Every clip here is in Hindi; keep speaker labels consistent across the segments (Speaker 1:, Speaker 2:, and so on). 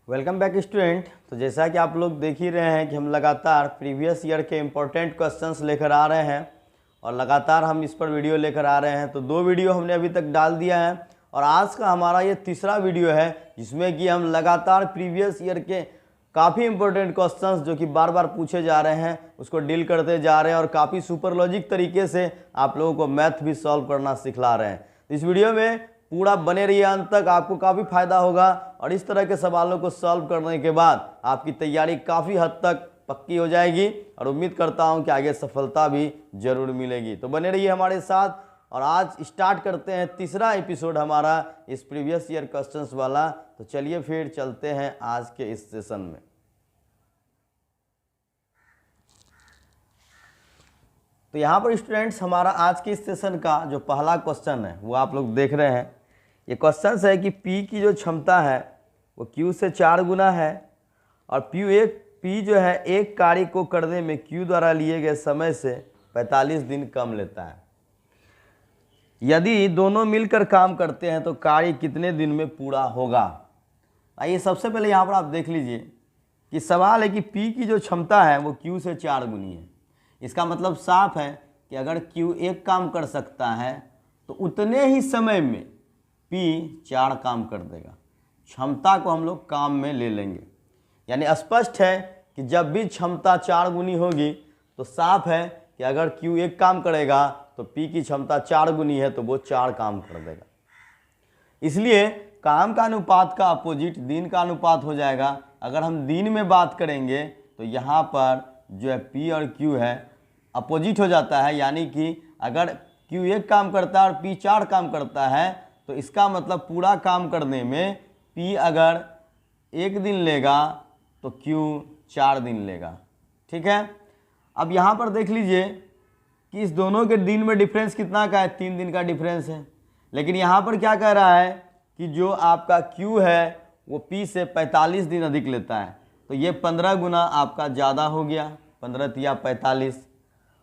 Speaker 1: Welcome back student. तो जैसा कि आप लोग देख ही रहे हैं कि हम लगातार प्रीवियस ईयर के इम्पोर्टेंट क्वेश्चंस लेकर आ रहे हैं और लगातार हम इस पर वीडियो लेकर आ रहे हैं। तो 2 वीडियो हमने अभी तक डाल दिया है और आज का हमारा ये तीसरा वीडियो है जिसमें कि हम लगातार प्रीवियस ईयर के काफ़ी इंपॉर्टेंट क्वेश्चंस जो कि बार बार पूछे जा रहे हैं उसको डील करते जा रहे हैं और काफ़ी सुपर लॉजिक तरीके से आप लोगों को मैथ भी सॉल्व करना सिखला रहे हैं। तो इस वीडियो में पूरा बने रहिए अंत तक, आपको काफ़ी फायदा होगा और इस तरह के सवालों को सॉल्व करने के बाद आपकी तैयारी काफ़ी हद तक पक्की हो जाएगी और उम्मीद करता हूं कि आगे सफलता भी जरूर मिलेगी। तो बने रहिए हमारे साथ और आज स्टार्ट करते हैं तीसरा एपिसोड हमारा इस प्रीवियस ईयर क्वेश्चंस वाला। तो चलिए फिर चलते हैं आज के इस सेशन में। तो यहाँ पर स्टूडेंट्स हमारा आज के इस सेशन का जो पहला क्वेश्चन है वो आप लोग देख रहे हैं। ये क्वेश्चन है कि P की जो क्षमता है वो Q से 4 गुना है और P जो है एक कार्य को करने में Q द्वारा लिए गए समय से 45 दिन कम लेता है। यदि दोनों मिलकर काम करते हैं तो कार्य कितने दिन में पूरा होगा। आइए सबसे पहले यहाँ पर आप देख लीजिए कि सवाल है कि P की जो क्षमता है वो Q से 4 गुनी है। इसका मतलब साफ है कि अगर Q एक काम कर सकता है तो उतने ही समय में P 4 काम कर देगा। क्षमता को हम लोग काम में ले लेंगे, यानी स्पष्ट है कि जब भी क्षमता 4 गुनी होगी तो साफ है कि अगर Q एक काम करेगा तो P की क्षमता 4 गुनी है तो वो 4 काम कर देगा। इसलिए काम का अनुपात का अपोजिट दिन का अनुपात हो जाएगा। अगर हम दिन में बात करेंगे तो यहाँ पर जो है P और Q है अपोजिट हो जाता है, यानी कि अगर Q एक काम करता है और P 4 काम करता है तो इसका मतलब पूरा काम करने में P अगर 1 दिन लेगा तो Q 4 दिन लेगा। ठीक है, अब यहाँ पर देख लीजिए कि इस दोनों के दिन में डिफरेंस कितना का है, 3 दिन का डिफरेंस है। लेकिन यहाँ पर क्या कह रहा है कि जो आपका Q है वो P से 45 दिन अधिक लेता है, तो ये 15 गुना आपका ज़्यादा हो गया, 15 तिया 45।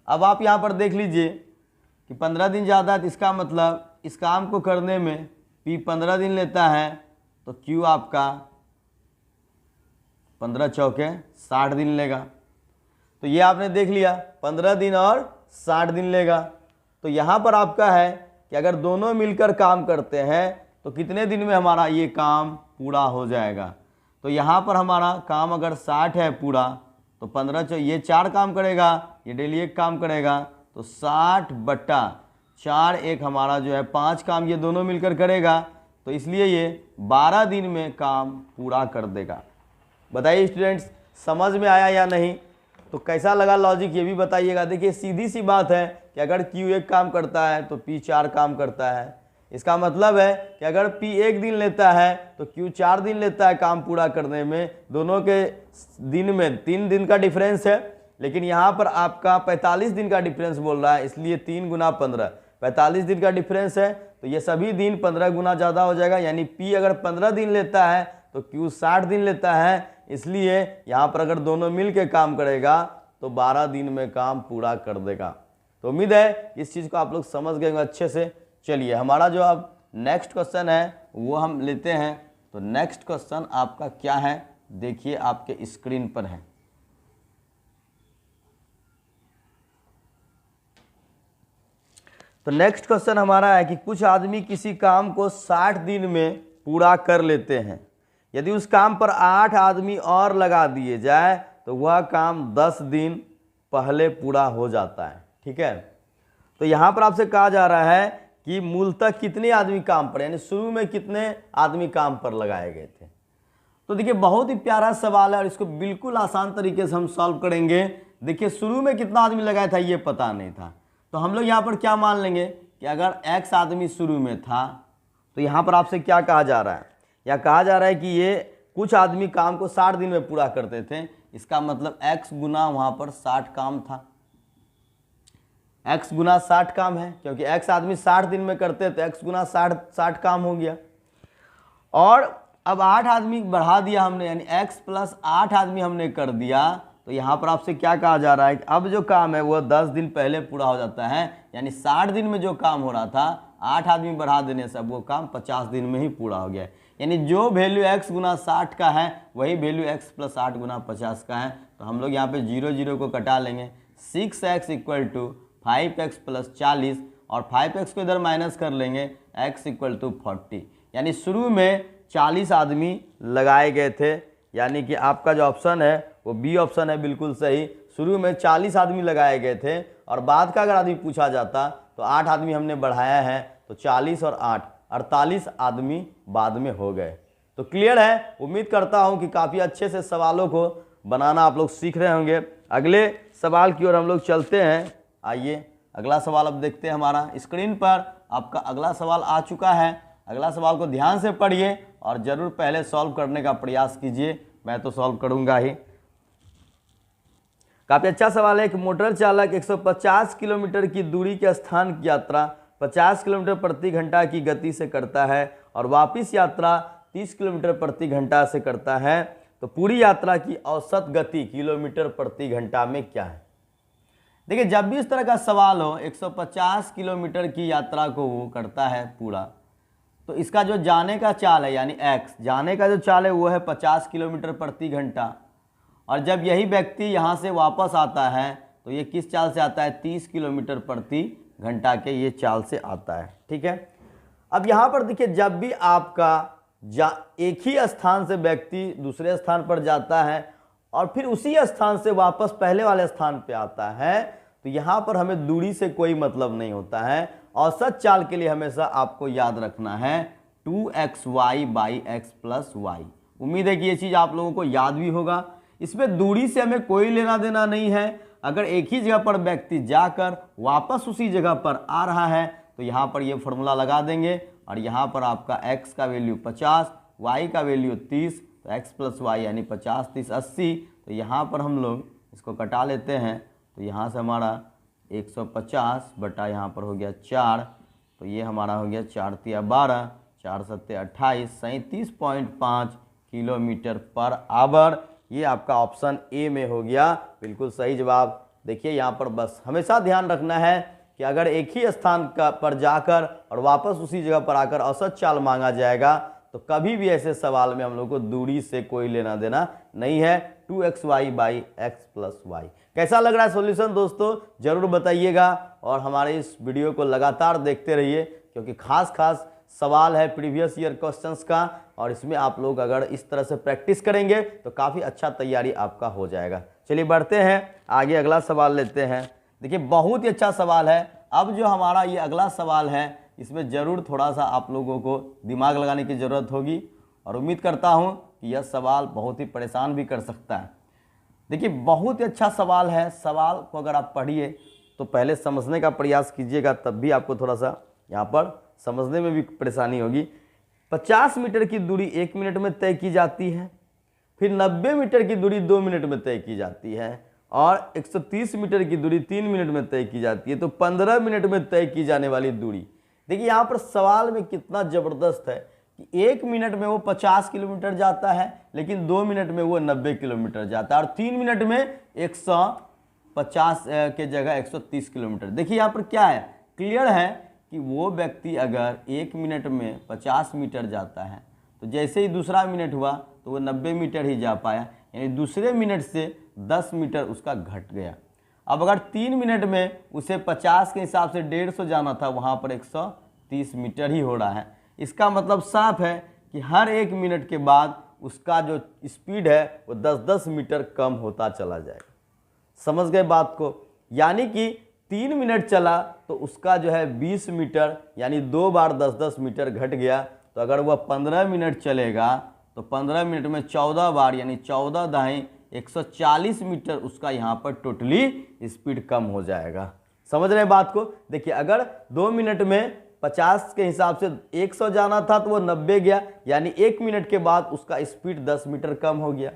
Speaker 1: अब आप यहाँ पर देख लीजिए कि 15 दिन ज़्यादा है तो इसका मतलब इस काम को करने में P 15 दिन लेता है तो Q आपका 15 चौके 60 दिन लेगा। तो ये आपने देख लिया 15 दिन और 60 दिन लेगा। तो यहाँ पर आपका है कि अगर दोनों मिलकर काम करते हैं तो कितने दिन में हमारा ये काम पूरा हो जाएगा। तो यहाँ पर हमारा काम अगर 60 है पूरा तो 15 ये 4 काम करेगा, ये डेली 1 काम करेगा, तो 60/4 एक हमारा जो है 5 काम ये दोनों मिलकर करेगा। तो इसलिए ये 12 दिन में काम पूरा कर देगा। बताइए स्टूडेंट्स, समझ में आया या नहीं? तो कैसा लगा लॉजिक ये भी बताइएगा। देखिए सीधी सी बात है कि अगर Q एक काम करता है तो P 4 काम करता है। इसका मतलब है कि अगर P 1 दिन लेता है तो Q 4 दिन लेता है काम पूरा करने में। दोनों के दिन में 3 दिन का डिफरेंस है, लेकिन यहाँ पर आपका 45 दिन का डिफरेंस बोल रहा है, इसलिए 3 गुना 15 45 दिन का डिफरेंस है। तो ये सभी दिन 15 गुना ज़्यादा हो जाएगा, यानी P अगर 15 दिन लेता है तो Q 60 दिन लेता है। इसलिए यहाँ पर अगर दोनों मिल के काम करेगा तो 12 दिन में काम पूरा कर देगा। तो उम्मीद है इस चीज़ को आप लोग समझ गए अच्छे से। चलिए हमारा जो अब नेक्स्ट क्वेश्चन है वो हम लेते हैं। तो नेक्स्ट क्वेश्चन आपका क्या है, देखिए आपके स्क्रीन पर है। तो नेक्स्ट क्वेश्चन हमारा है कि कुछ आदमी किसी काम को 60 दिन में पूरा कर लेते हैं। यदि उस काम पर 8 आदमी और लगा दिए जाए तो वह काम 10 दिन पहले पूरा हो जाता है। ठीक है, तो यहाँ पर आपसे कहा जा रहा है कि मूलतः कितने आदमी काम पर, यानी शुरू में कितने आदमी काम पर लगाए गए थे। तो देखिए बहुत ही प्यारा सवाल है और इसको बिल्कुल आसान तरीके से हम सॉल्व करेंगे। देखिए शुरू में कितना आदमी लगाया था ये पता नहीं था, तो हम लोग यहाँ पर क्या मान लेंगे कि अगर X आदमी शुरू में था तो यहाँ पर आपसे क्या कहा जा रहा है, या कहा जा रहा है कि ये कुछ आदमी काम को 60 दिन में पूरा करते थे। इसका मतलब X गुना वहाँ पर 60 काम था, X गुना 60 काम है, क्योंकि X आदमी 60 दिन में करते तो X गुना 60 काम हो गया। और अब 8 आदमी बढ़ा दिया हमने, यानी X + 8 आदमी हमने कर दिया। तो यहाँ पर आपसे क्या कहा जा रहा है कि अब जो काम है वो 10 दिन पहले पूरा हो जाता है, यानी 60 दिन में जो काम हो रहा था 8 आदमी बढ़ा देने से अब वो काम 50 दिन में ही पूरा हो गया। यानी जो वैल्यू x गुना 60 का है वही वैल्यू x प्लस 8 गुना 50 का है। तो हम लोग यहाँ पे 0 0 को कटा लेंगे। 6x equal to 5x plus 40 और 5x को इधर माइनस कर लेंगे, x इक्वल टू 40। यानी शुरू में 40 आदमी लगाए गए थे, यानी कि आपका जो ऑप्शन है वो बी ऑप्शन है बिल्कुल सही। शुरू में 40 आदमी लगाए गए थे और बाद का अगर आदमी पूछा जाता तो 8 आदमी हमने बढ़ाया है, तो 40 और 8 48 आदमी बाद में हो गए। तो क्लियर है। उम्मीद करता हूं कि काफ़ी अच्छे से सवालों को बनाना आप लोग सीख रहे होंगे। अगले सवाल की ओर हम लोग चलते हैं। आइए अगला सवाल अब देखते हैं। हमारा स्क्रीन पर आपका अगला सवाल आ चुका है। अगला सवाल को ध्यान से पढ़िए और ज़रूर पहले सॉल्व करने का प्रयास कीजिए। मैं तो सॉल्व करूँगा ही। काफ़ी अच्छा सवाल है कि मोटर चालक 150 किलोमीटर की दूरी के स्थान की यात्रा 50 किलोमीटर प्रति घंटा की गति से करता है और वापस यात्रा 30 किलोमीटर प्रति घंटा से करता है, तो पूरी यात्रा की औसत गति किलोमीटर प्रति घंटा में क्या है। देखिए, जब भी इस तरह का सवाल हो, 150 किलोमीटर की यात्रा को वो करता है पूरा, तो इसका जो जाने का चाल है यानी x, जाने का जो चाल है वो है 50 किलोमीटर प्रति घंटा, और जब यही व्यक्ति यहाँ से वापस आता है तो ये किस चाल से आता है, 30 किलोमीटर प्रति घंटा के ये चाल से आता है। ठीक है। अब यहाँ पर देखिए, जब भी आपका एक ही स्थान से व्यक्ति दूसरे स्थान पर जाता है और फिर उसी स्थान से वापस पहले वाले स्थान पे आता है, तो यहाँ पर हमें दूरी से कोई मतलब नहीं होता है। औसत चाल के लिए हमेशा आपको याद रखना है 2xy by x plus Y. उम्मीद है कि ये चीज़ आप लोगों को याद भी होगा। इसमें दूरी से हमें कोई लेना देना नहीं है। अगर एक ही जगह पर व्यक्ति जाकर वापस उसी जगह पर आ रहा है तो यहाँ पर ये फॉर्मूला लगा देंगे और यहाँ पर आपका x का वैल्यू 50, y का वैल्यू 30, तो x प्लस वाई यानी 50 30 80। तो यहाँ पर हम लोग इसको कटा लेते हैं, तो यहाँ से हमारा 150 बटा यहाँ पर हो गया 4, तो ये हमारा हो गया 4 तिया 12, 4 सत्ते 28, 37.5 किलोमीटर पर आवर। ये आपका ऑप्शन ए में हो गया बिल्कुल सही जवाब। देखिए यहाँ पर बस हमेशा ध्यान रखना है कि अगर एक ही स्थान का पर जाकर और वापस उसी जगह पर आकर औसत चाल मांगा जाएगा तो कभी भी ऐसे सवाल में हम लोग को दूरी से कोई लेना देना नहीं है। 2xy by x plus Y. कैसा लग रहा है सॉल्यूशन दोस्तों, जरूर बताइएगा और हमारे इस वीडियो को लगातार देखते रहिए, क्योंकि खास सवाल है प्रीवियस ईयर क्वेश्चंस का, और इसमें आप लोग अगर इस तरह से प्रैक्टिस करेंगे तो काफ़ी अच्छा तैयारी आपका हो जाएगा। चलिए बढ़ते हैं आगे, अगला सवाल लेते हैं। देखिए, बहुत ही अच्छा सवाल है। अब जो हमारा ये अगला सवाल है, इसमें ज़रूर थोड़ा सा आप लोगों को दिमाग लगाने की ज़रूरत होगी और उम्मीद करता हूँ कि यह सवाल बहुत ही परेशान भी कर सकता है। देखिए, बहुत ही अच्छा सवाल है। सवाल को अगर आप पढ़िए तो पहले समझने का प्रयास कीजिएगा, तब भी आपको थोड़ा सा यहाँ पर समझने में भी परेशानी होगी। 50 मीटर की दूरी 1 मिनट में तय की जाती है, फिर 90 मीटर की दूरी 2 मिनट में तय की जाती है और 130 मीटर की दूरी 3 मिनट में तय की जाती है। तो 15 मिनट में तय की जाने वाली दूरी, देखिए यहाँ पर सवाल में कितना ज़बरदस्त है कि 1 मिनट में वो 50 किलोमीटर जाता है, लेकिन 2 मिनट में वो 90 किलोमीटर जाता है और 3 मिनट में 150 के जगह 130 किलोमीटर। देखिए यहाँ पर क्या है, क्लियर है कि वो व्यक्ति अगर 1 मिनट में 50 मीटर जाता है तो जैसे ही दूसरा मिनट हुआ तो वो 90 मीटर ही जा पाया, यानी दूसरे मिनट से 10 मीटर उसका घट गया। अब अगर 3 मिनट में उसे 50 के हिसाब से 150 जाना था, वहाँ पर 130 मीटर ही हो रहा है। इसका मतलब साफ है कि हर 1 मिनट के बाद उसका जो स्पीड है वो 10-10 मीटर कम होता चला जाएगा। समझ गए बात को? यानी कि 3 मिनट चला तो उसका जो है 20 मीटर यानी 2 बार 10-10 मीटर घट गया। तो अगर वह 15 मिनट चलेगा तो 15 मिनट में 14 बार यानी 14 दाएं 140 मीटर उसका यहाँ पर टोटली स्पीड कम हो जाएगा। समझ रहे हैं बात को? देखिए, अगर 2 मिनट में 50 के हिसाब से 100 जाना था तो वो 90 गया, यानी 1 मिनट के बाद उसका स्पीड 10 मीटर कम हो गया।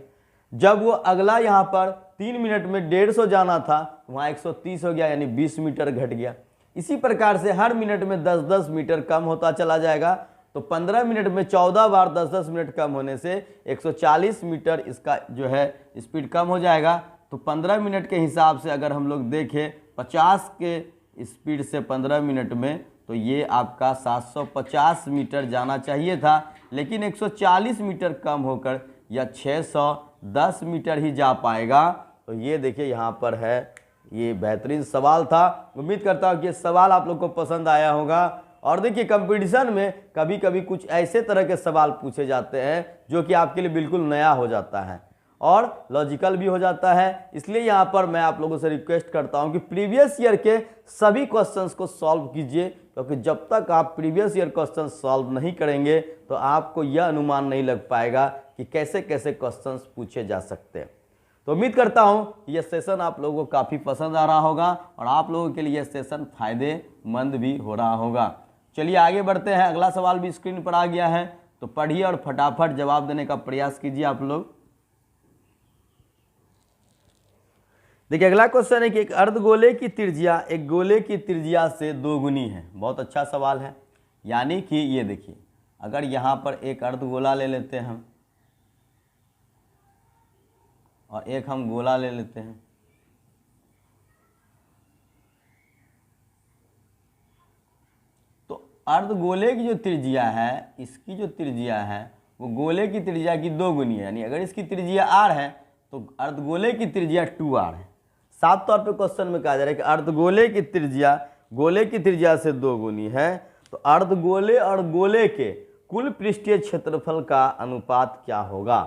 Speaker 1: जब वो अगला यहाँ पर 3 मिनट में 150 जाना था, वहाँ 130 हो गया, यानी 20 मीटर घट गया। इसी प्रकार से हर मिनट में 10-10 मीटर कम होता चला जाएगा। तो 15 मिनट में 14 बार 10-10 मिनट कम होने से 140 मीटर इसका जो है स्पीड कम हो जाएगा। तो 15 मिनट के हिसाब से अगर हम लोग देखें 50 के स्पीड से 15 मिनट में, तो ये आपका 750 मीटर जाना चाहिए था, लेकिन 140 मीटर कम होकर यह 610 मीटर ही जा पाएगा। तो ये देखिए यहाँ पर है, ये बेहतरीन सवाल था। उम्मीद करता हूँ कि ये सवाल आप लोग को पसंद आया होगा। और देखिए कंपटीशन में कभी कभी कुछ ऐसे तरह के सवाल पूछे जाते हैं जो कि आपके लिए बिल्कुल नया हो जाता है और लॉजिकल भी हो जाता है। इसलिए यहाँ पर मैं आप लोगों से रिक्वेस्ट करता हूँ कि प्रीवियस ईयर के सभी क्वेश्चंस को सॉल्व कीजिए, क्योंकि जब तक आप प्रीवियस ईयर क्वेश्चन सॉल्व नहीं करेंगे तो आपको यह अनुमान नहीं लग पाएगा कि कैसे कैसे क्वेश्चंस पूछे जा सकते हैं। तो उम्मीद करता हूँ यह सेशन आप लोगों को काफ़ी पसंद आ रहा होगा और आप लोगों के लिए यह सेशन फायदेमंद भी हो रहा होगा। चलिए आगे बढ़ते हैं। अगला सवाल भी स्क्रीन पर आ गया है, तो पढ़िए और फटाफट जवाब देने का प्रयास कीजिए आप लोग। देखिए अगला क्वेश्चन है कि एक अर्धगोले की त्रिज्या एक गोले की त्रिज्या से 2 गुनी है। बहुत अच्छा सवाल है। यानी कि ये देखिए, अगर यहाँ पर एक अर्धगोला ले लेते हैं हम और एक हम गोला ले लेते हैं, तो अर्धगोले की जो त्रिज्या है, इसकी जो त्रिज्या है वो गोले की त्रिज्या की 2 गुनी है। यानी अगर इसकी त्रिज्या r है तो अर्धगोले की त्रिज्या 2r है। साफ तौर पे क्वेश्चन में कहा जा रहा है कि अर्धगोले की त्रिज्या गोले की त्रिज्या से 2 गुनी है, तो अर्धगोले और गोले के कुल पृष्ठीय क्षेत्रफल का अनुपात क्या होगा।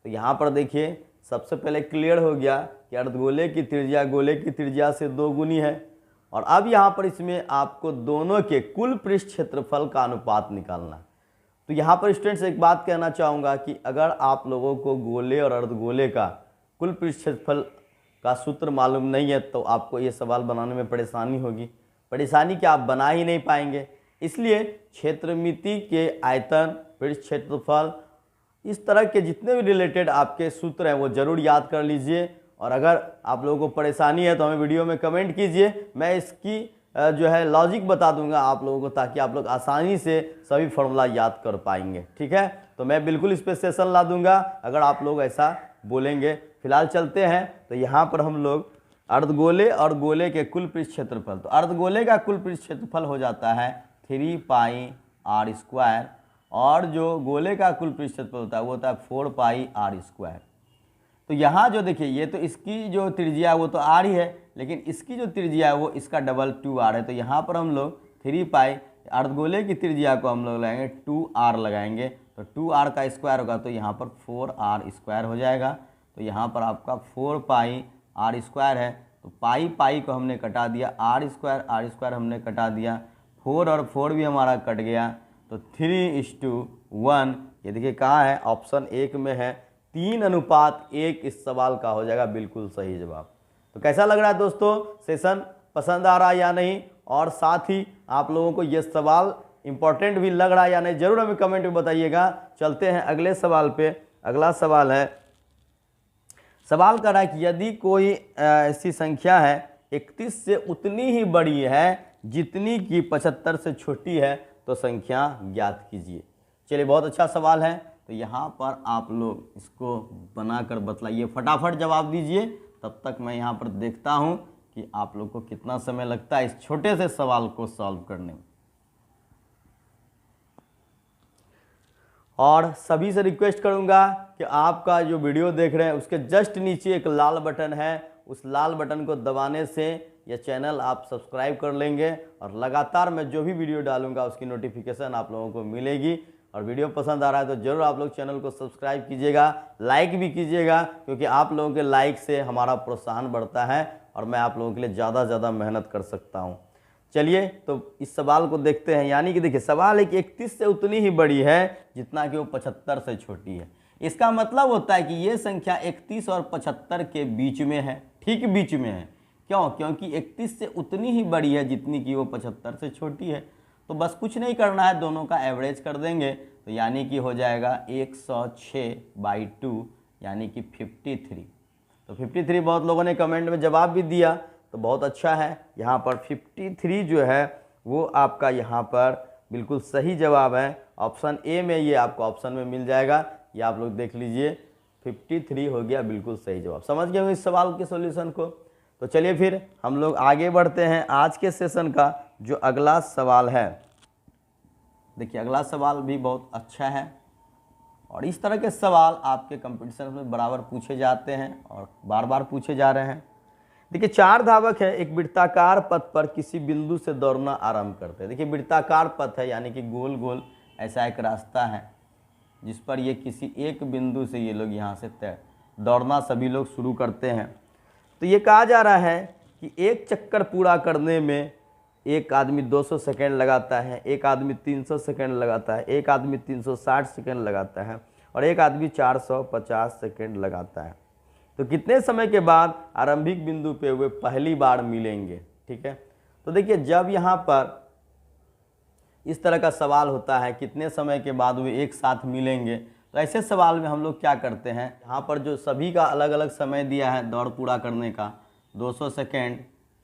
Speaker 1: तो यहाँ पर देखिए सबसे पहले क्लियर हो गया कि अर्धगोले की त्रिज्या गोले की त्रिज्या से 2 गुनी है, और अब यहाँ पर इसमें आपको दोनों के कुल पृष्ठ क्षेत्रफल का अनुपात निकालना। तो यहाँ पर स्टूडेंट्स एक बात कहना चाहूँगा कि अगर आप लोगों को गोले और अर्धगोले का कुल पृष्ठ क्षेत्रफल का सूत्र मालूम नहीं है तो आपको ये सवाल बनाने में परेशानी होगी। परेशानी क्या, आप बना ही नहीं पाएंगे। इसलिए क्षेत्रमिति के आयतन, पृष्ठ क्षेत्रफल, इस तरह के जितने भी रिलेटेड आपके सूत्र हैं वो ज़रूर याद कर लीजिए। और अगर आप लोगों को परेशानी है तो हमें वीडियो में कमेंट कीजिए, मैं इसकी जो है लॉजिक बता दूंगा आप लोगों को, ताकि आप लोग आसानी से सभी फॉर्मूला याद कर पाएंगे। ठीक है, तो मैं बिल्कुल इस पर सेशन ला दूंगा अगर आप लोग ऐसा बोलेंगे। फिलहाल चलते हैं, तो यहाँ पर हम लोग अर्धगोले और गोले के कुल पृष्ठ क्षेत्रफल, तो अर्धगोले का कुल पृष्ठ क्षेत्रफल हो जाता है 3πr², और जो गोले का कुल पृष्ठ क्षेत्रफल होता है वो होता है 4πr²। तो यहाँ जो देखिए, ये तो इसकी जो त्रिज्या है वो तो r ही है, लेकिन इसकी जो त्रिज्या है वो इसका डबल 2r है। तो यहाँ पर हम लोग 3π, अर्धगोले की त्रिज्या को हम लोग लगाएंगे 2r लगाएंगे, तो 2r का स्क्वायर होगा तो यहाँ पर 4r² हो जाएगा। तो यहाँ पर आपका 4πr² है, तो पाई को हमने कटा दिया, r² हमने कटा दिया, 4 और 4 भी हमारा कट गया, तो 3:1। ये देखिए कहाँ है, ऑप्शन 1 में है, 3:1 इस सवाल का हो जाएगा बिल्कुल सही जवाब। तो कैसा लग रहा है दोस्तों, सेशन पसंद आ रहा है या नहीं, और साथ ही आप लोगों को ये सवाल इंपॉर्टेंट भी लग रहा है या नहीं, जरूर हमें कमेंट में बताइएगा। चलते हैं अगले सवाल पे। अगला सवाल है, सवाल कर रहा है कि यदि कोई ऐसी संख्या है 31 से उतनी ही बड़ी है जितनी कि 75 से छोटी है, तो संख्या ज्ञात कीजिए। चलिए बहुत अच्छा सवाल है, तो यहाँ पर आप लोग इसको बनाकर बतलाइए, फटाफट जवाब दीजिए। तब तक मैं यहाँ पर देखता हूँ कि आप लोग को कितना समय लगता है इस छोटे से सवाल को सॉल्व करने में। और सभी से रिक्वेस्ट करूँगा कि आपका जो वीडियो देख रहे हैं उसके जस्ट नीचे एक लाल बटन है, उस लाल बटन को दबाने से यह चैनल आप सब्सक्राइब कर लेंगे और लगातार मैं जो भी वीडियो डालूंगा उसकी नोटिफिकेशन आप लोगों को मिलेगी। और वीडियो पसंद आ रहा है तो ज़रूर आप लोग चैनल को सब्सक्राइब कीजिएगा, लाइक भी कीजिएगा, क्योंकि आप लोगों के लाइक से हमारा प्रोत्साहन बढ़ता है और मैं आप लोगों के लिए ज़्यादा से ज़्यादा मेहनत कर सकता हूँ। चलिए तो इस सवाल को देखते हैं। यानी कि देखिए सवाल है कि 31 से उतनी ही बड़ी है जितना कि वो 75 से छोटी है। इसका मतलब होता है कि ये संख्या 31 और 75 के बीच में है, ठीक बीच में है। क्यों? क्योंकि 31 से उतनी ही बड़ी है जितनी कि वो 75 से छोटी है। तो बस कुछ नहीं करना है, दोनों का एवरेज कर देंगे, तो यानी कि हो जाएगा 106/2 यानी कि 53। तो 53 बहुत लोगों ने कमेंट में जवाब भी दिया, तो बहुत अच्छा है। यहाँ पर 53 जो है वो आपका यहाँ पर बिल्कुल सही जवाब है। ऑप्शन ए में ये आपको ऑप्शन में मिल जाएगा, ये आप लोग देख लीजिए, 53 हो गया बिल्कुल सही जवाब। समझ गए इस सवाल के सॉल्यूशन को। तो चलिए फिर हम लोग आगे बढ़ते हैं। आज के सेशन का जो अगला सवाल है देखिए अगला सवाल भी बहुत अच्छा है और इस तरह के सवाल आपके कंपटीशन में बराबर पूछे जाते हैं और बार बार पूछे जा रहे हैं। देखिए 4 धावक है, एक वृत्ताकार पथ पर किसी बिंदु से दौड़ना आरंभ करते हैं। देखिए वृत्ताकार पथ है यानी कि गोल गोल ऐसा एक रास्ता है जिस पर ये किसी एक बिंदु से ये लोग यहाँ से दौड़ना सभी लोग शुरू करते हैं। तो ये कहा जा रहा है कि एक चक्कर पूरा करने में एक आदमी 200 सेकेंड लगाता है, एक आदमी 300 सेकेंड लगाता है, एक आदमी 360 सेकेंड लगाता है और एक आदमी 450 सेकेंड लगाता है। तो कितने समय के बाद आरंभिक बिंदु पे वे पहली बार मिलेंगे? ठीक है, तो देखिए जब यहाँ पर इस तरह का सवाल होता है कितने समय के बाद वे एक साथ मिलेंगे, तो ऐसे सवाल में हम लोग क्या करते हैं, यहाँ पर जो सभी का अलग अलग समय दिया है दौड़ पूरा करने का 200 सेकेंड,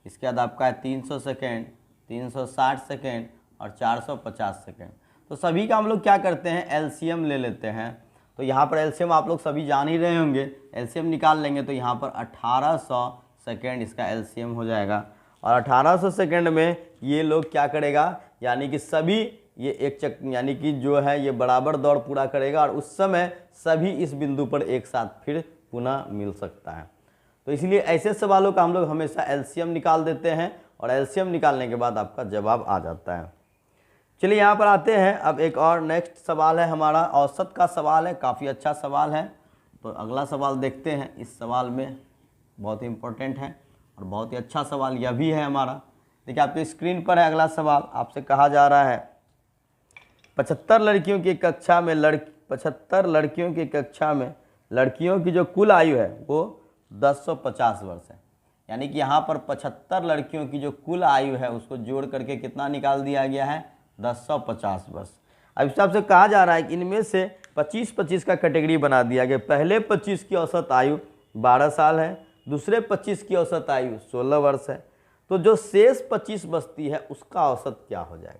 Speaker 1: इसके बाद आपका है 300 सेकेंड, 360 सेकेंड और 450 सेकेंड। तो सभी का हम लोग क्या करते हैं, एलसीएम ले लेते हैं। तो यहाँ पर एलसीएम आप लोग सभी जान ही रहे होंगे, एलसीएम निकाल लेंगे तो यहाँ पर 1800 सेकेंड इसका एलसीएम हो जाएगा और 1800 सेकेंड में ये लोग क्या करेगा, यानी कि सभी ये एक यानी कि जो है ये बराबर दौड़ पूरा करेगा और उस समय सभी इस बिंदु पर एक साथ फिर पुनः मिल सकता है। तो इसलिए ऐसे सवालों का हम लोग हमेशा एलसीएम निकाल देते हैं और एलसीएम निकालने के बाद आपका जवाब आ जाता है। चलिए यहाँ पर आते हैं, अब एक और नेक्स्ट सवाल है हमारा, औसत का सवाल है, काफ़ी अच्छा सवाल है। तो अगला सवाल देखते हैं, इस सवाल में बहुत ही इम्पोर्टेंट है और बहुत ही अच्छा सवाल यह भी है हमारा। देखिए आपके स्क्रीन पर है अगला सवाल, आपसे कहा जा रहा है 75 लड़कियों की कक्षा में 75 लड़कियों की कक्षा में लड़कियों की जो कुल आयु है वो 1050 वर्ष है। यानी कि यहाँ पर 75 लड़कियों की जो कुल आयु है उसको जोड़ करके कितना निकाल दिया गया है, 1050 वर्ष। अब इस हिसाब से कहा जा रहा है कि इनमें से 25-25 का कैटेगरी बना दिया गया। पहले 25 की औसत आयु 12 साल है, दूसरे 25 की औसत आयु 16 वर्ष है। तो जो शेष 25 बचती है उसका औसत क्या हो जाएगा?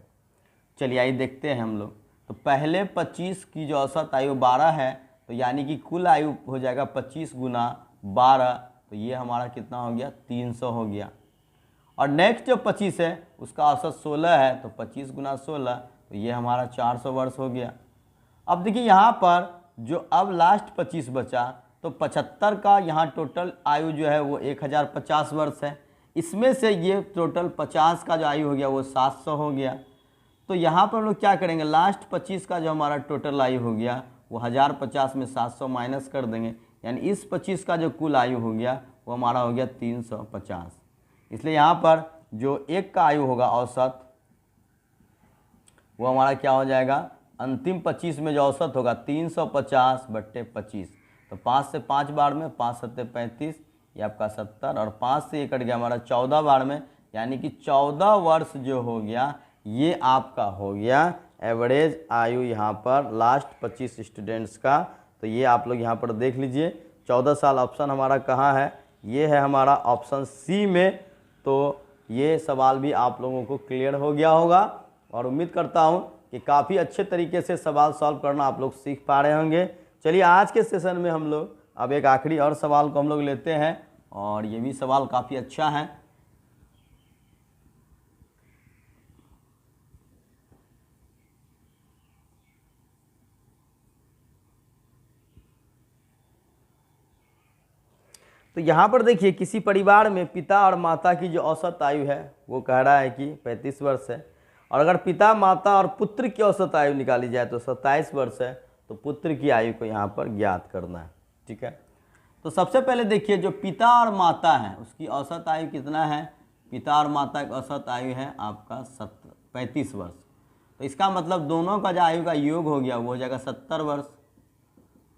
Speaker 1: चलिए आइए देखते हैं हम लोग। तो पहले 25 की जो औसत आयु 12 है, तो यानी कि कुल आयु हो जाएगा 25 गुना 12, तो ये हमारा कितना हो गया, 300 हो गया। और नेक्स्ट जो 25 है उसका औसत 16 है, तो 25 गुना 16, तो ये हमारा 400 वर्ष हो गया। अब देखिए यहाँ पर जो अब लास्ट 25 बचा, तो 75 का यहाँ टोटल आयु जो है वो 1050 वर्ष है। इसमें से ये टोटल 50 का जो आयु हो गया वो 700 हो गया। तो यहाँ पर हम लोग क्या करेंगे, लास्ट 25 का जो हमारा टोटल आयु हो गया वो 1050 में 700 माइनस कर देंगे, यानी इस 25 का जो कुल आयु हो गया वो हमारा हो गया 350। इसलिए यहाँ पर जो एक का आयु होगा औसत वो हमारा क्या हो जाएगा, अंतिम 25 में जो औसत होगा 350/25। तो 5 से 5 बार में 5 7 35, ये आपका 70 और 5 से ये कट गया हमारा 14 बार में, यानी कि 14 वर्ष जो हो गया ये आपका हो गया एवरेज आयु यहाँ पर लास्ट 25 स्टूडेंट्स का। तो ये आप लोग यहाँ पर देख लीजिए 14 साल ऑप्शन हमारा कहाँ है, ये है हमारा ऑप्शन सी में। तो ये सवाल भी आप लोगों को क्लियर हो गया होगा और उम्मीद करता हूँ कि काफ़ी अच्छे तरीके से सवाल सॉल्व करना आप लोग सीख पा रहे होंगे। चलिए आज के सेशन में हम लोग अब एक आखिरी और सवाल को हम लोग लेते हैं और ये भी सवाल काफ़ी अच्छा है। तो यहाँ पर देखिए किसी परिवार में पिता और माता की जो औसत आयु है वो कह रहा है कि 35 वर्ष है, और अगर पिता माता और पुत्र की औसत आयु निकाली जाए तो 27 वर्ष है। तो पुत्र की आयु को यहाँ पर ज्ञात करना है। ठीक है, तो सबसे पहले देखिए जो पिता और माता है उसकी औसत आयु कितना है, पिता और माता की औसत आयु है आपका 35 वर्ष। तो इसका मतलब दोनों का जो आयु का योग हो गया वो हो जाएगा 70 वर्ष।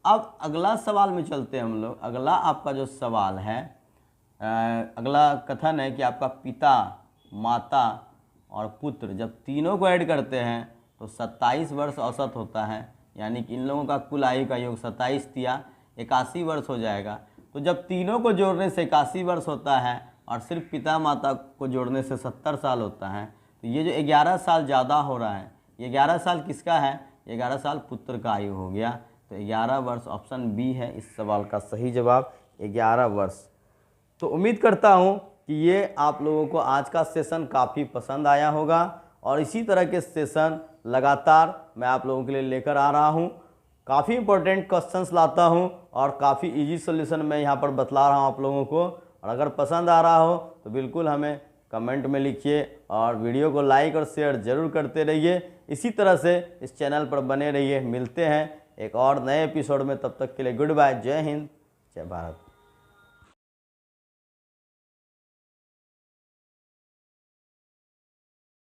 Speaker 1: अब अगला सवाल में चलते हैं हम लोग। अगला आपका जो सवाल है, अगला कथन है कि आपका पिता माता और पुत्र जब तीनों को ऐड करते हैं तो 27 वर्ष औसत होता है, यानी कि इन लोगों का कुल आयु का योग 27 दिया 81 वर्ष हो जाएगा। तो जब तीनों को जोड़ने से 81 वर्ष होता है और सिर्फ पिता माता को जोड़ने से 70 साल होता है, तो ये जो 11 साल ज़्यादा हो रहा है, ये 11 साल किसका है, 11 साल पुत्र का आयु हो गया। तो 11 वर्ष ऑप्शन बी है इस सवाल का सही जवाब, 11 वर्ष। तो उम्मीद करता हूँ कि ये आप लोगों को आज का सेशन काफ़ी पसंद आया होगा और इसी तरह के सेशन लगातार मैं आप लोगों के लिए लेकर आ रहा हूँ। काफ़ी इंपॉर्टेंट क्वेश्चंस लाता हूँ और काफ़ी इजी सॉल्यूशन मैं यहाँ पर बतला रहा हूँ आप लोगों को। और अगर पसंद आ रहा हो तो बिल्कुल हमें कमेंट में लिखिए और वीडियो को लाइक और शेयर ज़रूर करते रहिए। इसी तरह से इस चैनल पर बने रहिए। मिलते हैं एक और नए एपिसोड में, तब तक के लिए गुड बाय। जय हिंद, जय भारत।